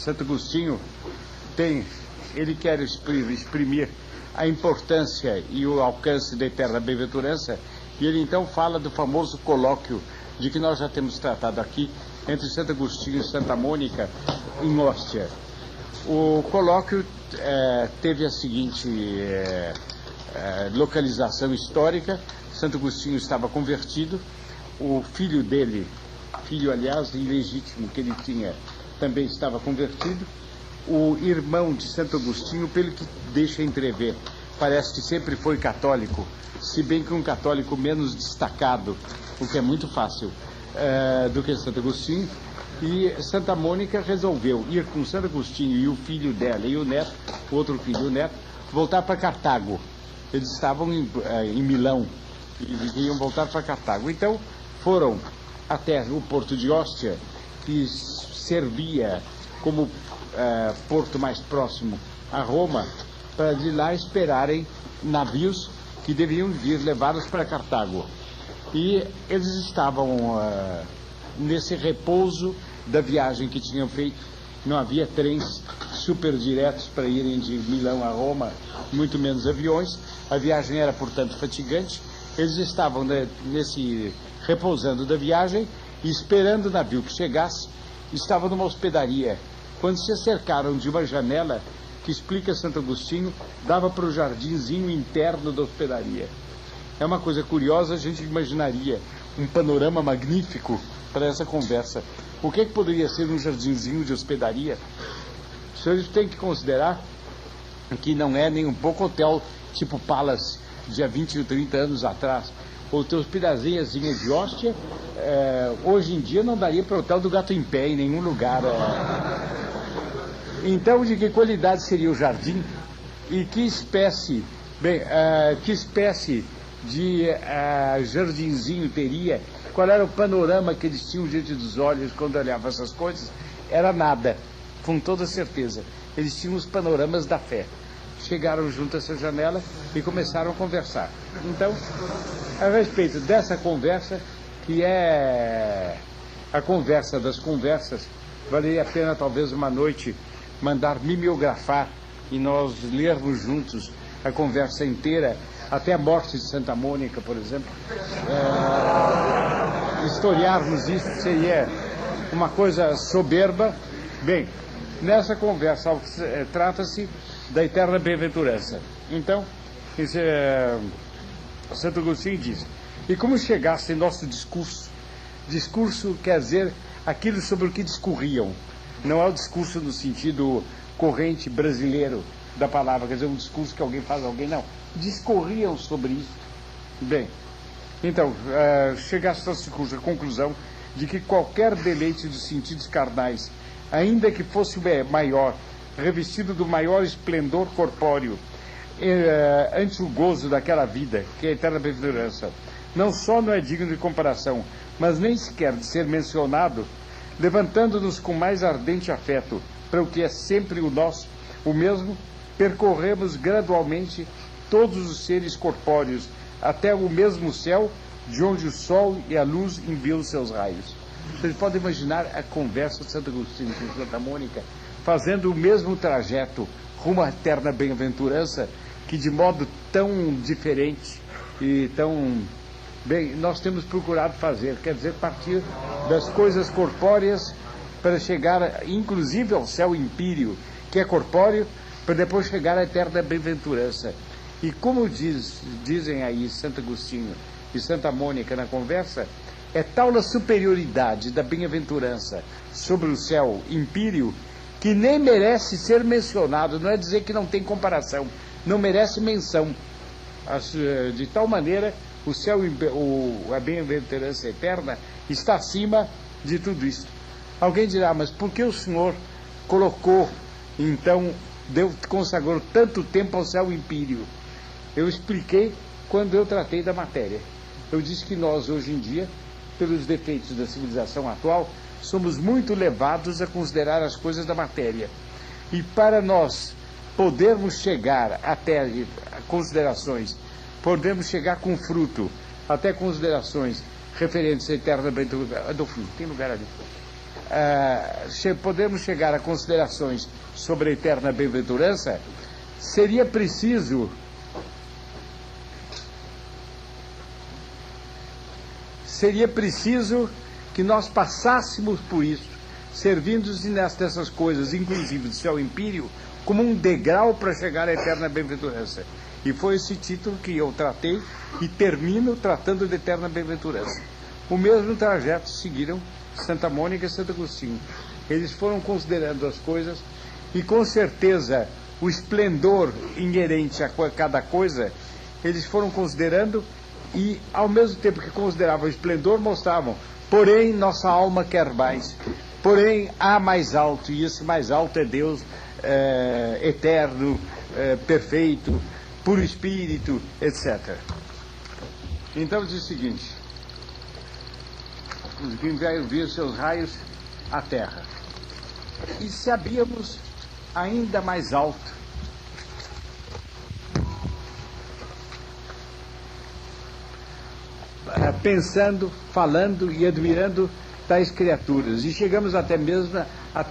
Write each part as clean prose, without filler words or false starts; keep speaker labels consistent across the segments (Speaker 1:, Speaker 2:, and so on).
Speaker 1: Santo Agostinho ele quer exprimir a importância e o alcance da eterna bem-aventurança, e ele então fala do famoso colóquio de que nós já temos tratado aqui, entre Santo Agostinho e Santa Mônica, em Ostia. O colóquio teve a seguinte localização histórica. Santo Agostinho estava convertido, o filho dele, filho aliás ilegítimo que ele tinha, também estava convertido. O irmão de Santo Agostinho, pelo que deixa entrever, parece que sempre foi católico, se bem que um católico menos destacado, o que é muito fácil, do que Santo Agostinho. E Santa Mônica resolveu ir com Santo Agostinho e o filho dela e o neto, o outro filho e o neto, voltar para Cartago. Eles estavam em Milão e iam voltar para Cartago. Então foram até o porto de Ostia, que servia como porto mais próximo a Roma, para de lá esperarem navios que deviam vir levá-los para Cartago. E eles estavam nesse repouso da viagem que tinham feito. Não havia trens super diretos para irem de Milão a Roma, muito menos aviões. A viagem era, portanto, fatigante. Eles estavam repousando da viagem e esperando o navio que chegasse. Estavam numa hospedaria, quando se acercaram de uma janela que, explica Santo Agostinho, dava para o jardinzinho interno da hospedaria. É uma coisa curiosa, a gente imaginaria um panorama magnífico para essa conversa. O que poderia ser um jardinzinho de hospedaria? A gente tem que considerar que não é nem um pouco hotel tipo Palace de há 20 ou 30 anos atrás. Ou teu hospedariazinha de Ostia, hoje em dia não daria para o hotel do Gato em Pé em nenhum lugar. Então, de que qualidade seria o jardim? E que espécie de jardinzinho teria? Qual era o panorama que eles tinham diante dos olhos quando olhavam essas coisas? Era nada, com toda certeza. Eles tinham os panoramas da fé. Chegaram junto a essa janela e começaram a conversar. Então, a respeito dessa conversa, que é a conversa das conversas, valeria a pena talvez uma noite mandar mimeografar e nós lermos juntos a conversa inteira, até a morte de Santa Mônica, por exemplo. Historiarmos isso seria uma coisa soberba. Bem, nessa conversa trata-se da eterna bem-aventurança. Então, Santo Agostinho diz: e como chegasse em nosso discurso? Discurso quer dizer aquilo sobre o que discorriam. Não é o discurso no sentido corrente brasileiro da palavra, quer dizer, um discurso que alguém faz a alguém, não. Discorriam sobre isso. Bem, então, chegasse ao discurso à conclusão de que qualquer deleite dos sentidos carnais, ainda que fosse maior, revestido do maior esplendor corpóreo, ante o gozo daquela vida, que é a eterna bem-aventurança, não só não é digno de comparação, mas nem sequer de ser mencionado, levantando-nos com mais ardente afeto para o que é sempre o nosso, o mesmo, percorremos gradualmente todos os seres corpóreos, até o mesmo céu, de onde o sol e a luz enviam seus raios. Vocês podem imaginar a conversa de Santo Agostinho com Santa Mônica, fazendo o mesmo trajeto rumo à eterna bem-aventurança, que de modo tão diferente e tão bem nós temos procurado fazer, quer dizer, partir das coisas corpóreas para chegar inclusive ao céu empíreo, que é corpóreo, para depois chegar à eterna bem-aventurança. E como dizem aí Santo Agostinho e Santa Mônica na conversa, é tal a superioridade da bem-aventurança sobre o céu empíreo que nem merece ser mencionado. Não é dizer que não tem comparação, não merece menção. De tal maneira, o céu, a bem-aventurança eterna está acima de tudo isso. Alguém dirá, mas por que o Senhor colocou, então, consagrou tanto tempo ao céu empíreo? Eu expliquei quando eu tratei da matéria. Eu disse que nós, hoje em dia, pelos defeitos da civilização atual, somos muito levados a considerar as coisas da matéria. E para nós podermos chegar até considerações, podemos chegar com fruto, até considerações referentes à eterna bem-aventurança. Adolfo, tem lugar ali. podemos chegar a considerações sobre a eterna bem-aventurança, seria preciso que nós passássemos por isso, servindo-se dessas coisas, inclusive do céu empírio, como um degrau para chegar à eterna bem-aventurança. E foi esse título que eu tratei e termino tratando de eterna bem-aventurança. O mesmo trajeto seguiram Santa Mônica e Santo Agostinho. Eles foram considerando as coisas e, com certeza, o esplendor inerente a cada coisa, eles foram considerando e, ao mesmo tempo que consideravam o esplendor, mostravam: porém, nossa alma quer mais, porém, há mais alto, e esse mais alto é Deus eterno, perfeito, puro espírito, etc. Então diz o seguinte: quem vai vir seus raios à terra. E sabíamos ainda mais alto, pensando, falando e admirando tais criaturas, e chegamos até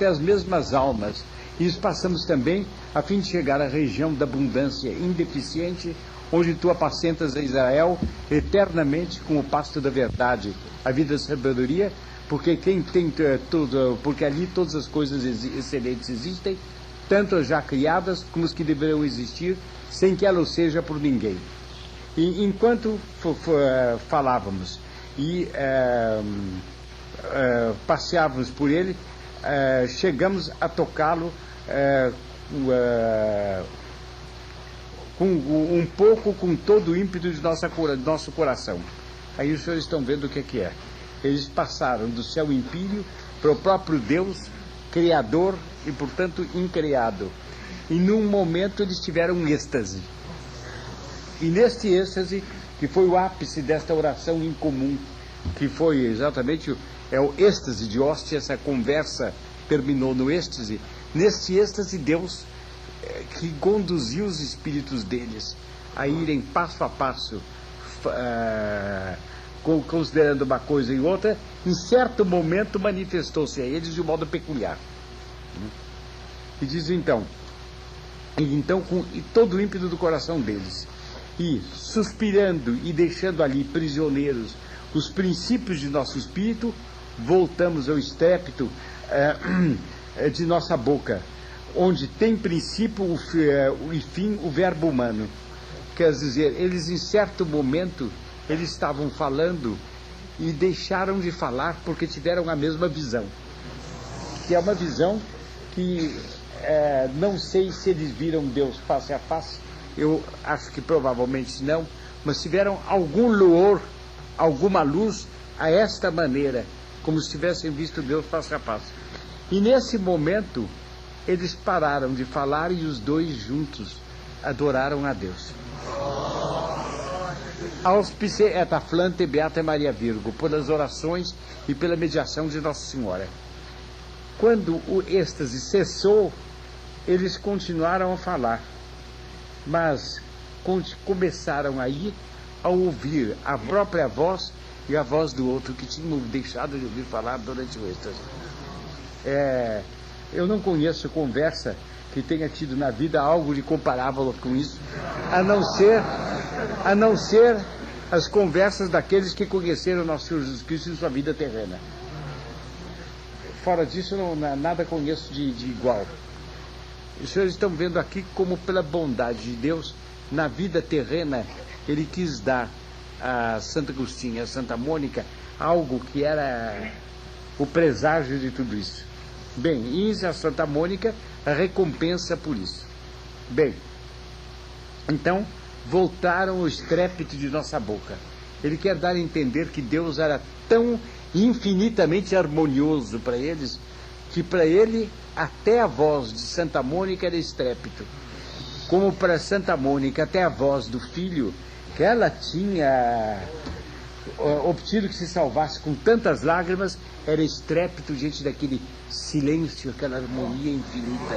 Speaker 1: as mesmas almas, e os passamos também a fim de chegar à região da abundância indeficiente, onde tu apacentas a Israel eternamente com o pasto da verdade, a vida da sabedoria, porque quem tem tudo, porque ali todas as coisas excelentes existem, tanto as já criadas como as que deverão existir, sem que ela o seja por ninguém. E enquanto falávamos e passeávamos por ele, chegamos a tocá-lo um pouco com todo o ímpeto de nosso coração. Aí os senhores estão vendo o que é. Eles passaram do céu empírio para o próprio Deus, Criador e, portanto, incriado. E num momento eles tiveram um êxtase. E neste êxtase, que foi o ápice desta oração em comum, que foi exatamente o êxtase de hóstia, essa conversa terminou no êxtase. Neste êxtase, Deus que conduziu os espíritos deles a irem passo a passo, considerando uma coisa e outra, em certo momento manifestou-se a eles de um modo peculiar. E diz então com todo o ímpeto do coração deles, e suspirando e deixando ali prisioneiros os princípios de nosso espírito, voltamos ao estrépito de nossa boca, onde tem princípio e fim o verbo humano. Quer dizer, eles em certo momento eles estavam falando e deixaram de falar porque tiveram a mesma visão, que é uma visão que não sei se eles viram Deus face a face, eu acho que provavelmente não, mas tiveram algum luor, alguma luz a esta maneira, como se tivessem visto Deus face a face. E nesse momento eles pararam de falar e os dois juntos adoraram a Deus. Auspice et afflante beata Maria Virgo, pelas orações e pela mediação de Nossa Senhora. Quando o êxtase cessou, eles continuaram a falar, mas começaram aí a ouvir a própria voz e a voz do outro que tinham deixado de ouvir falar durante o êxtase. Eu não conheço conversa que tenha tido na vida algo de comparável com isso, a não ser as conversas daqueles que conheceram nosso Senhor Jesus Cristo em sua vida terrena. Fora disso, nada conheço de igual. Os senhores estão vendo aqui como, pela bondade de Deus, na vida terrena, Ele quis dar a Santo Agostinho e a Santa Mônica algo que era o presságio de tudo isso. Bem, e a Santa Mônica a recompensa por isso. Bem, então voltaram o estrépito de nossa boca. Ele quer dar a entender que Deus era tão infinitamente harmonioso para eles, que para ele até a voz de Santa Mônica era estrépito, como para Santa Mônica até a voz do filho, que ela tinha obtido que se salvasse com tantas lágrimas, era estrépito diante daquele silêncio, aquela harmonia infinita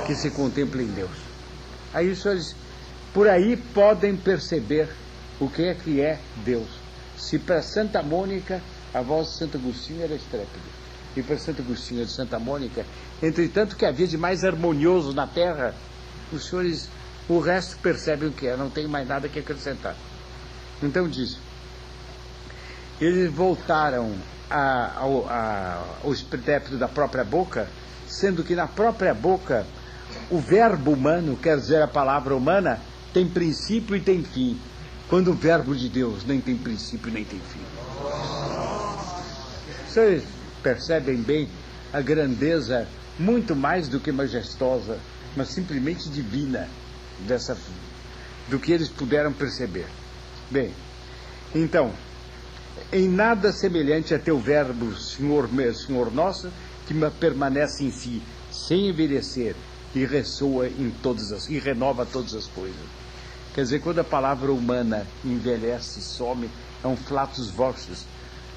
Speaker 1: que se contempla em Deus. Aí os senhores por aí podem perceber o que é Deus. Se para Santa Mônica a voz de Santo Agostinho era estrépito, e para Santo Agostinho de Santa Mônica, entretanto, que havia de mais harmonioso na Terra, os senhores, o resto percebem o que é, não tem mais nada que acrescentar. Então diz, eles voltaram ao espetáculo da própria boca, sendo que na própria boca o verbo humano, quer dizer, a palavra humana, tem princípio e tem fim, quando o verbo de Deus nem tem princípio nem tem fim. Vocês percebem bem a grandeza, muito mais do que majestosa, mas simplesmente divina, do que eles puderam perceber. Bem, então, em nada semelhante a teu verbo, Senhor nosso, que permanece em si, sem envelhecer, e ressoa e renova todas as coisas. Quer dizer, quando a palavra humana envelhece, some, é um flatus vocis.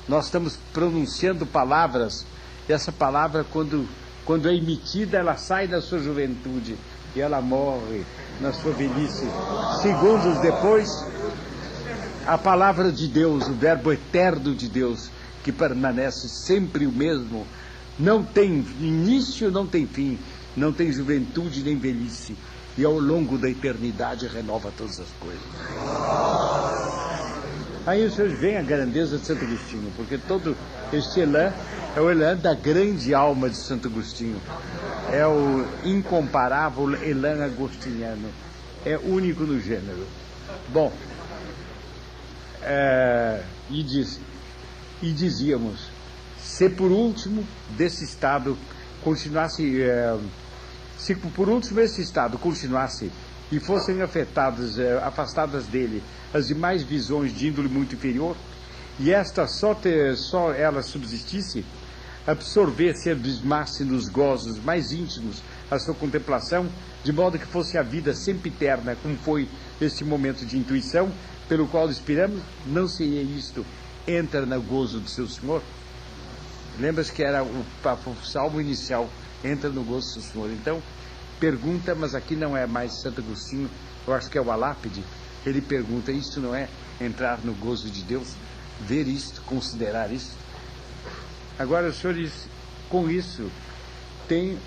Speaker 1: Nós estamos pronunciando palavras, e essa palavra, quando é emitida, ela sai da sua juventude, e ela morre na sua velhice. Segundos depois, a palavra de Deus, o verbo eterno de Deus, que permanece sempre o mesmo, não tem início, não tem fim, não tem juventude nem velhice, e ao longo da eternidade renova todas as coisas. Aí os senhores veem a grandeza de Santo Agostinho, porque todo este elan é o elan da grande alma de Santo Agostinho, é o incomparável elan agostiniano, é único no gênero. Bom, e dizíamos, se por último desse estado continuasse, se por último esse estado continuasse e fossem afastadas dele as demais visões de índole muito inferior, e esta só ela subsistisse, absorvesse e abismasse nos gozos mais íntimos a sua contemplação, de modo que fosse a vida sempre eterna, como foi este momento de intuição, pelo qual inspiramos, não seria isto, entra no gozo do seu Senhor? Lembra-se que era o salmo inicial, entra no gozo do seu Senhor. Então, pergunta, mas aqui não é mais Santo Agostinho, eu acho que é o Alápide, ele pergunta, isto não é entrar no gozo de Deus? Ver isto, considerar isto? Agora, os senhores, com isso, tem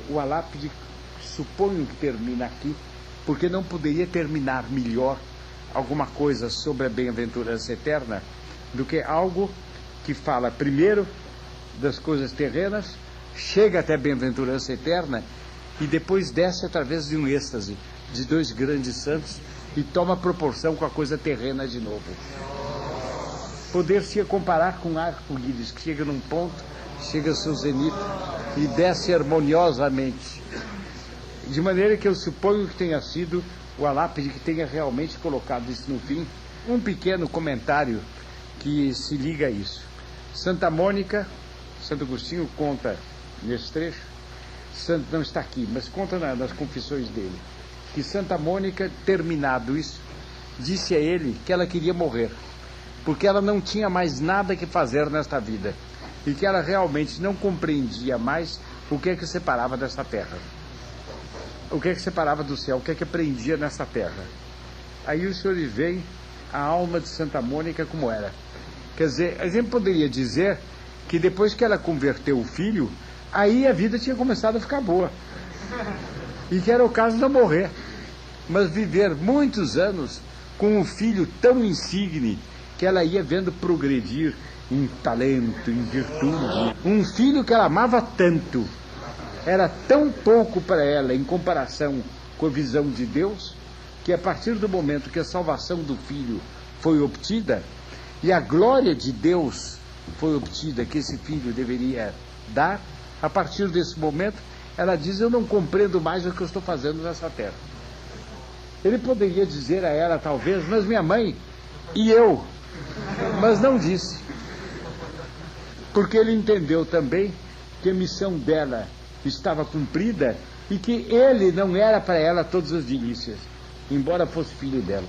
Speaker 1: o Alápide, suponho que termina aqui, porque não poderia terminar melhor alguma coisa sobre a bem-aventurança eterna do que algo que fala primeiro das coisas terrenas, chega até a bem-aventurança eterna e depois desce através de um êxtase de dois grandes santos e toma proporção com a coisa terrena de novo. Poder-se comparar com arco-íris, que chega num ponto, chega ao seu zenito e desce harmoniosamente. De maneira que eu suponho que tenha sido o Alápide que tenha realmente colocado isso no fim. Um pequeno comentário que se liga a isso. Santa Mônica, Santo Agostinho conta nesse trecho, não está aqui, mas conta nas confissões dele, que Santa Mônica, terminado isso, disse a ele que ela queria morrer, porque ela não tinha mais nada que fazer nesta vida, e que ela realmente não compreendia mais o que é que separava desta terra, o que é que separava do céu, o que é que prendia nessa terra. Aí os senhores veem a alma de Santa Mônica como era. Quer dizer, a gente poderia dizer que depois que ela converteu o filho, aí a vida tinha começado a ficar boa, e que era o caso de não morrer, mas viver muitos anos com um filho tão insigne que ela ia vendo progredir em talento, em virtude, um filho que ela amava tanto, era tão pouco para ela em comparação com a visão de Deus, que a partir do momento que a salvação do filho foi obtida e a glória de Deus foi obtida, que esse filho deveria dar, a partir desse momento ela diz, eu não compreendo mais o que eu estou fazendo nessa terra. Ele poderia dizer a ela talvez, mas minha mãe e eu, mas não disse, porque ele entendeu também que a missão dela estava cumprida e que ele não era para ela todas as delícias, embora fosse filho dela,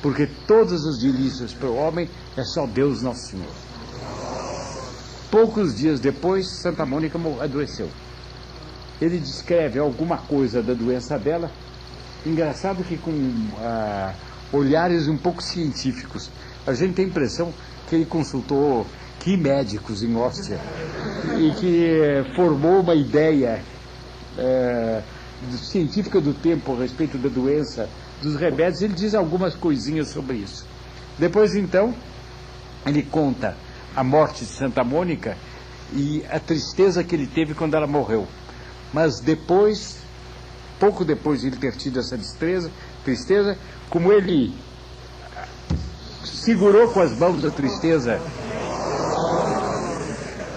Speaker 1: porque todas as delícias para o homem é só Deus Nosso Senhor. Poucos dias depois, Santa Mônica adoeceu. Ele descreve alguma coisa da doença dela, engraçado que com olhares um pouco científicos. A gente tem a impressão que ele consultou que médicos em Óstia, e que formou uma ideia científica do tempo a respeito da doença, dos remédios. Ele diz algumas coisinhas sobre isso. Depois, então, ele conta a morte de Santa Mônica e a tristeza que ele teve quando ela morreu. Mas depois, pouco depois de ele ter tido essa tristeza, como ele segurou com as mãos a tristeza,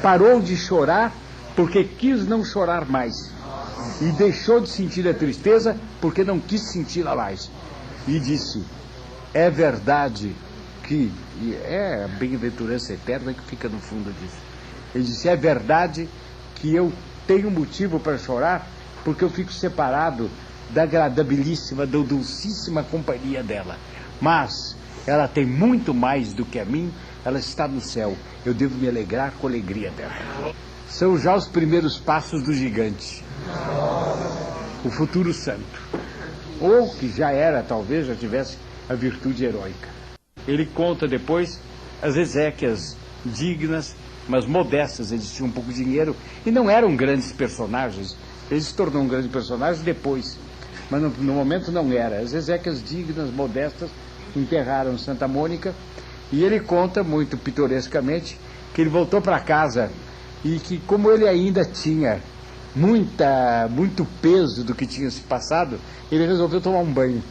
Speaker 1: parou de chorar porque quis não chorar mais, e deixou de sentir a tristeza porque não quis senti-la mais, e disse: é verdade que, e é a bem-aventurança eterna que fica no fundo disso, ele disse: é verdade que eu tenho motivo para chorar porque eu fico separado da agradabilíssima, da dulcíssima companhia dela, mas ela tem muito mais do que a mim, ela está no céu, eu devo me alegrar com a alegria dela. São já os primeiros passos do gigante, o futuro santo, ou que já era, talvez já tivesse a virtude heróica. Ele conta depois as exéquias dignas, mas modestas. Eles tinham um pouco de dinheiro e não eram grandes personagens. Ele se tornou um grande personagem depois, mas no momento não era. As exéquias dignas, modestas, enterraram Santa Mônica, e ele conta muito pitorescamente que ele voltou para casa e que, como ele ainda tinha muito peso do que tinha se passado, ele resolveu tomar um banho.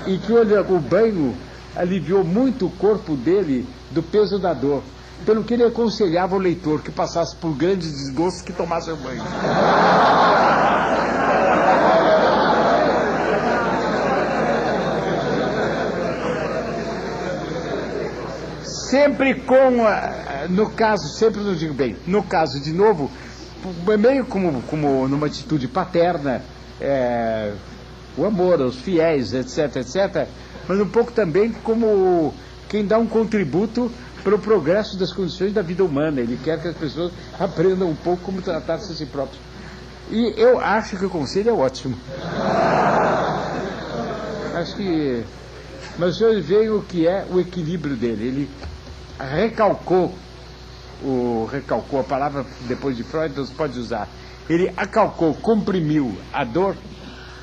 Speaker 1: E que o banho aliviou muito o corpo dele do peso da dor, pelo que ele aconselhava o leitor que passasse por grandes desgostos que tomasse o banho. Sempre no caso, sempre não digo bem, no caso, de novo, meio como numa atitude paterna, o amor aos fiéis, etc, etc, mas um pouco também como quem dá um contributo para o progresso das condições da vida humana. Ele quer que as pessoas aprendam um pouco como tratar-se a si próprios. E eu acho que o conselho é ótimo. Acho que... Mas o senhor veio o que é o equilíbrio dele. Ele recalcou a palavra depois de Freud, não se pode usar. Ele acalcou, comprimiu a dor,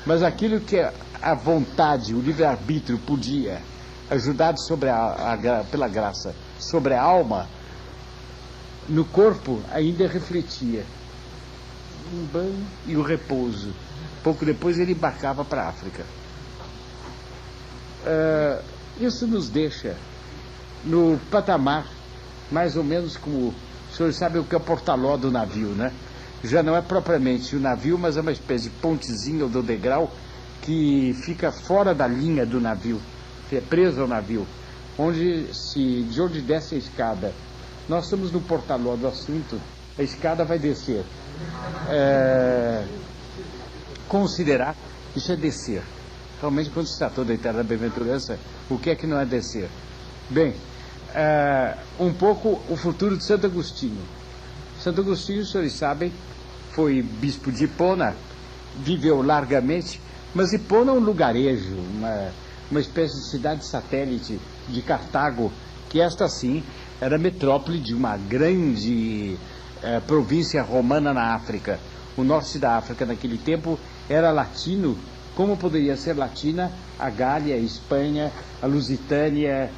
Speaker 1: mas aquilo que a vontade, o livre-arbítrio podia, ajudado pela graça, sobre a alma, no corpo ainda refletia. Um banho e o repouso. Pouco depois ele embarcava para a África. Isso nos deixa no patamar, mais ou menos como, o senhor sabe o que é o portaló do navio, né? Já não é propriamente o navio, mas é uma espécie de pontezinha ou do degrau que fica fora da linha do navio, que é preso ao navio, de onde desce a escada. Nós estamos no portaló do assunto, a escada vai descer. Considerar, isso é descer. Realmente, quando se tratou da eterna bem-aventurança, o que é que não é descer? Bem, um pouco o futuro de Santo Agostinho. Santo Agostinho, os senhores sabem, foi bispo de Hipona, viveu largamente, mas Hipona é um lugarejo, uma espécie de cidade satélite de Cartago, que esta sim era metrópole de uma grande província romana na África. O norte da África naquele tempo era latino, como poderia ser latina a Gália, a Espanha, a Lusitânia,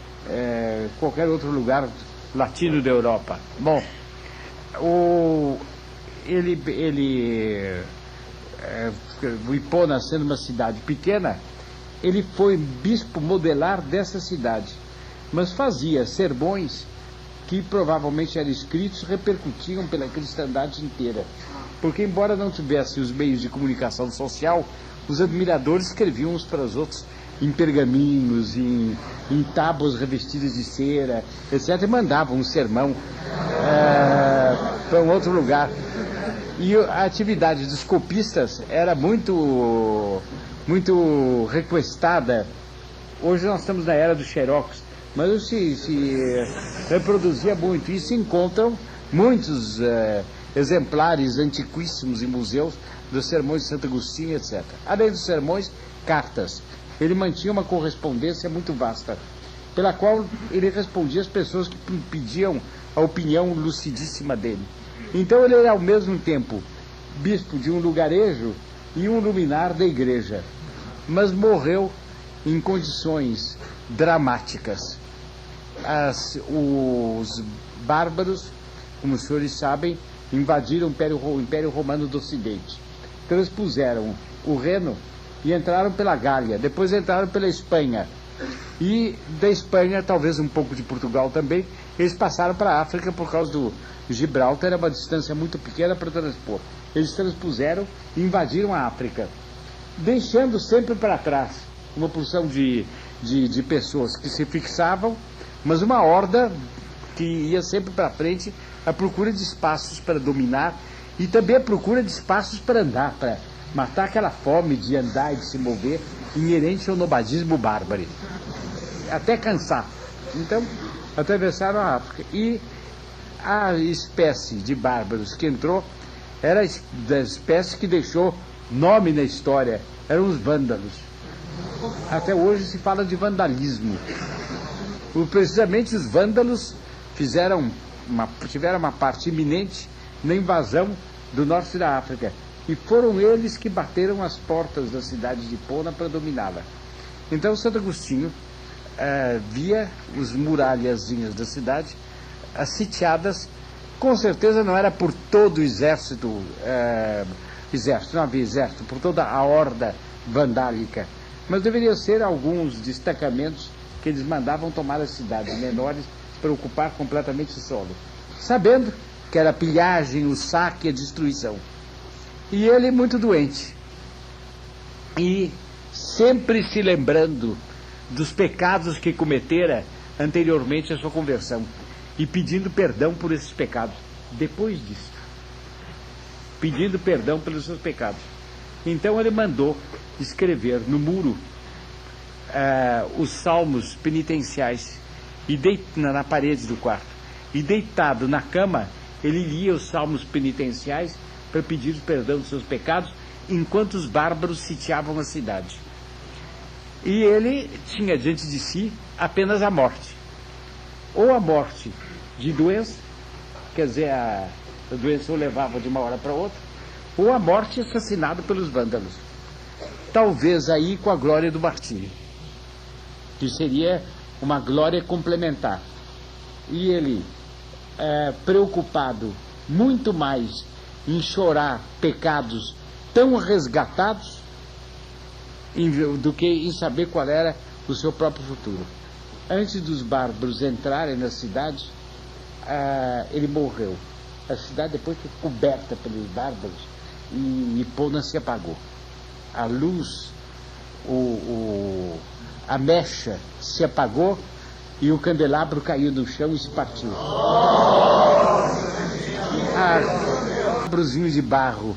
Speaker 1: qualquer outro lugar latino da Europa. Bom, o Hipona, sendo uma cidade pequena, ele foi bispo modelar dessa cidade, mas fazia sermões que provavelmente eram escritos, repercutiam pela cristandade inteira, porque embora não tivesse os meios de comunicação social, os admiradores escreviam uns para os outros em pergaminhos, em tábuas revestidas de cera, etc., e mandavam um sermão para um outro lugar. E a atividade dos copistas era muito requestada. Hoje nós estamos na era do xerox, mas se reproduzia muito, e se encontram muitos exemplares antiquíssimos em museus dos sermões de Santo Agostinho, etc. Além dos sermões, cartas. Ele mantinha uma correspondência muito vasta. pela qual ele respondia às pessoas que pediam a opinião lucidíssima dele. Então ele era ao mesmo tempo bispo de um lugarejo e um luminar da igreja, mas morreu em condições dramáticas. Os bárbaros, como os senhores sabem, invadiram o Império Romano do Ocidente, transpuseram o Reno e entraram pela Gália, depois entraram pela Espanha, e da Espanha, talvez um pouco de Portugal também, eles passaram para a África por causa do Gibraltar, era uma distância muito pequena para transpor. Eles transpuseram e invadiram a África, deixando sempre para trás uma porção de pessoas que se fixavam, mas uma horda que ia sempre para frente à procura de espaços para dominar e também à procura de espaços para andar, para matar aquela fome de andar e de se mover inerente ao nomadismo bárbaro, até cansar. Então, atravessaram a África. E a espécie de bárbaros que entrou era da espécie que deixou nome na história, eram os vândalos. Até hoje se fala de vandalismo. Precisamente os vândalos tiveram uma parte iminente na invasão do norte da África. E foram eles que bateram as portas da cidade de Hipona para dominá-la. Então Santo Agostinho via as muralhazinhas da cidade sitiadas. Com certeza não era por todo o exército, não havia exército, por toda a horda vandálica, mas deveriam ser alguns destacamentos que eles mandavam tomar as cidades menores para ocupar completamente o solo, sabendo que era a pilhagem, o saque e a destruição. E ele muito doente, e sempre se lembrando dos pecados que cometera anteriormente à sua conversão, e pedindo perdão por esses pecados. Depois disso, pedindo perdão pelos seus pecados. Então ele mandou escrever no muro os salmos penitenciais na parede do quarto. E deitado na cama, ele lia os salmos penitenciais para pedir perdão dos seus pecados, enquanto os bárbaros sitiavam a cidade. E ele tinha diante de si apenas a morte. Ou a morte de doença, quer dizer, a doença o levava de uma hora para outra, ou a morte assassinado pelos vândalos. Talvez aí com a glória do martírio, que seria uma glória complementar. E ele, preocupado muito mais em chorar pecados tão resgatados do que em saber qual era o seu próprio futuro. Antes dos bárbaros entrarem na cidade, ele morreu. A cidade depois foi coberta pelos bárbaros e Hipona se apagou. A luz, a mecha se apagou e o candelabro caiu no chão e se partiu. Candelabrozinho de barro,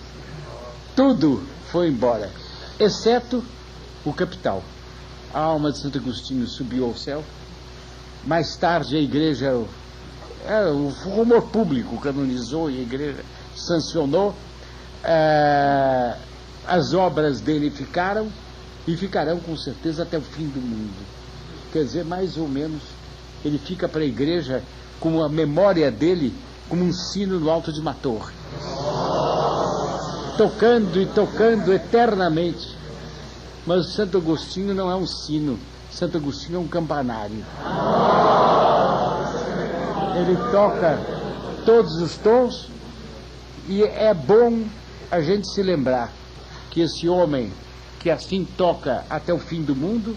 Speaker 1: tudo foi embora, exceto o capital. A alma de Santo Agostinho subiu ao céu. Mais tarde a igreja, o rumor público canonizou e a igreja sancionou. As obras dele ficaram e ficarão com certeza até o fim do mundo. Quer dizer, mais ou menos, ele fica para a igreja com a memória dele como um sino no alto de uma torre, tocando e tocando eternamente. Mas Santo Agostinho não é um sino, Santo Agostinho é um campanário. Ele toca todos os tons, e é bom a gente se lembrar que esse homem que assim toca até o fim do mundo,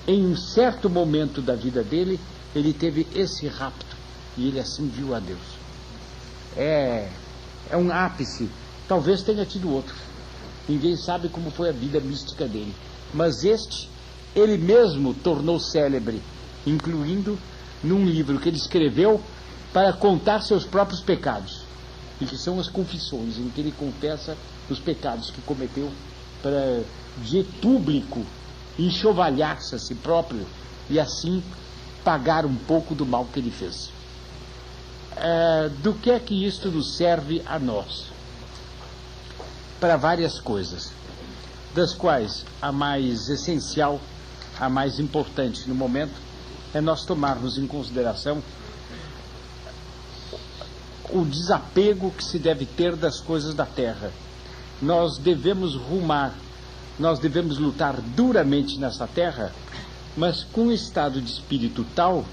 Speaker 1: em um certo momento da vida dele, ele teve esse rapto e ele assim viu a Deus. É um ápice. Talvez tenha tido outro. Ninguém sabe como foi a vida mística dele, mas ele mesmo tornou célebre, incluindo num livro que ele escreveu para contar seus próprios pecados, e que são as confissões, em que ele confessa os pecados que cometeu para, de público, enxovalhar-se a si próprio e assim pagar um pouco do mal que ele fez. Do que é que isto nos serve a nós? Para várias coisas, das quais a mais essencial, a mais importante no momento, é nós tomarmos em consideração o desapego que se deve ter das coisas da terra. Nós devemos rumar, nós devemos lutar duramente nessa terra, mas com um estado de espírito tal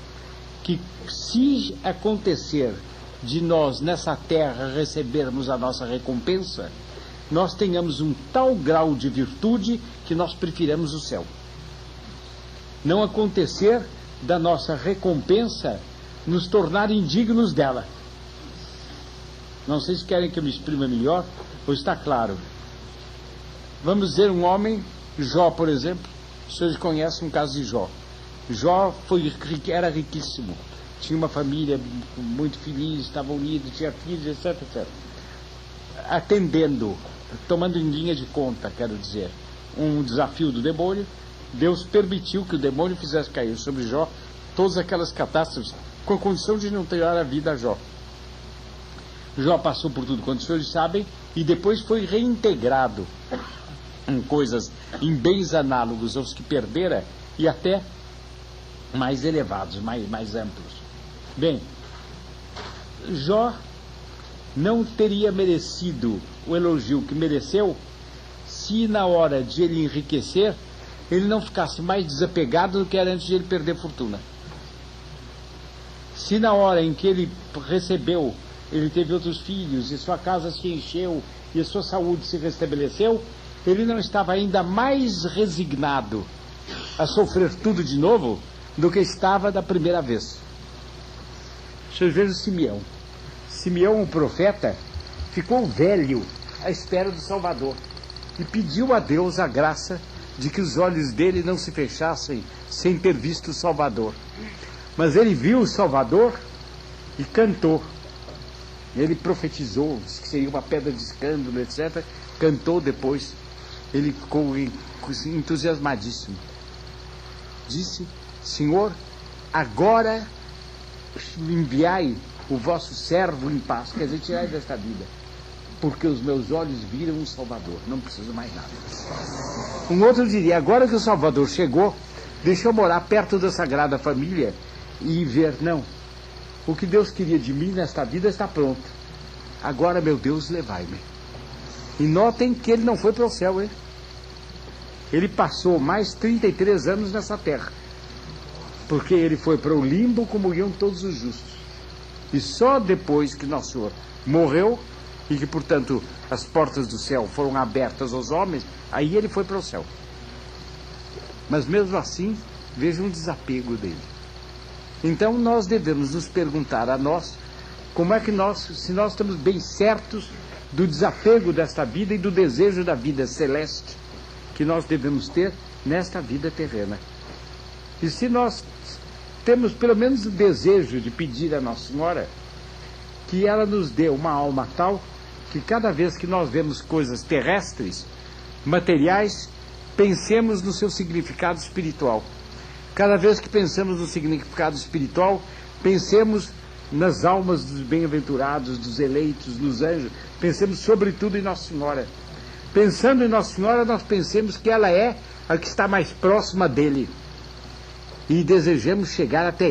Speaker 1: que, se acontecer de nós nessa terra recebermos a nossa recompensa, nós tenhamos um tal grau de virtude que nós prefiramos o céu. Não acontecer da nossa recompensa nos tornar indignos dela. Não sei se querem que eu me exprima melhor, ou está claro. Vamos dizer um homem, Jó, por exemplo. Os senhores conhecem um caso de Jó. Jó era riquíssimo, tinha uma família muito feliz, estava unido, tinha filhos, etc, etc. Atendendo, tomando em linha de conta, quero dizer, um desafio do demônio, Deus permitiu que o demônio fizesse cair sobre Jó todas aquelas catástrofes, com a condição de não tirar a vida a Jó. Jó passou por tudo, quanto os senhores sabem, e depois foi reintegrado em coisas, em bens análogos aos que perdera, e até mais elevados, mais amplos. Bem, Jó não teria merecido o elogio que mereceu se na hora de ele enriquecer, ele não ficasse mais desapegado do que era antes de ele perder fortuna. Se na hora em que ele recebeu, ele teve outros filhos, e sua casa se encheu, e a sua saúde se restabeleceu, ele não estava ainda mais resignado a sofrer tudo de novo do que estava da primeira vez. Vocês vejam Simeão. Simeão, o profeta, ficou velho à espera do Salvador e pediu a Deus a graça de que os olhos dele não se fechassem sem ter visto o Salvador. Mas ele viu o Salvador e cantou. Ele profetizou, disse que seria uma pedra de escândalo, etc. Cantou depois. Ele ficou entusiasmadíssimo. Disse: Senhor, agora enviai o vosso servo em paz, quer dizer, tirai desta vida, porque os meus olhos viram o Salvador, não preciso mais nada. Um outro diria: agora que o Salvador chegou, deixa eu morar perto da Sagrada Família e ver, não, o que Deus queria de mim nesta vida está pronto. Agora, meu Deus, levai-me. E notem que ele não foi para o céu, hein? Ele passou mais 33 anos nessa terra, porque ele foi para o limbo como iam todos os justos. E só depois que Nosso Senhor morreu, e que, portanto, as portas do céu foram abertas aos homens, aí ele foi para o céu. Mas mesmo assim, veja um desapego dele. Então nós devemos nos perguntar a nós, como é que se nós estamos bem certos do desapego desta vida e do desejo da vida celeste que nós devemos ter nesta vida terrena. E se nós temos pelo menos o desejo de pedir a Nossa Senhora que ela nos dê uma alma tal que cada vez que nós vemos coisas terrestres, materiais, pensemos no seu significado espiritual. Cada vez que pensamos no significado espiritual, pensemos nas almas dos bem-aventurados, dos eleitos, dos anjos. Pensemos sobretudo em Nossa Senhora. Pensando em Nossa Senhora, nós pensemos que ela é a que está mais próxima dele. E desejamos chegar até ele.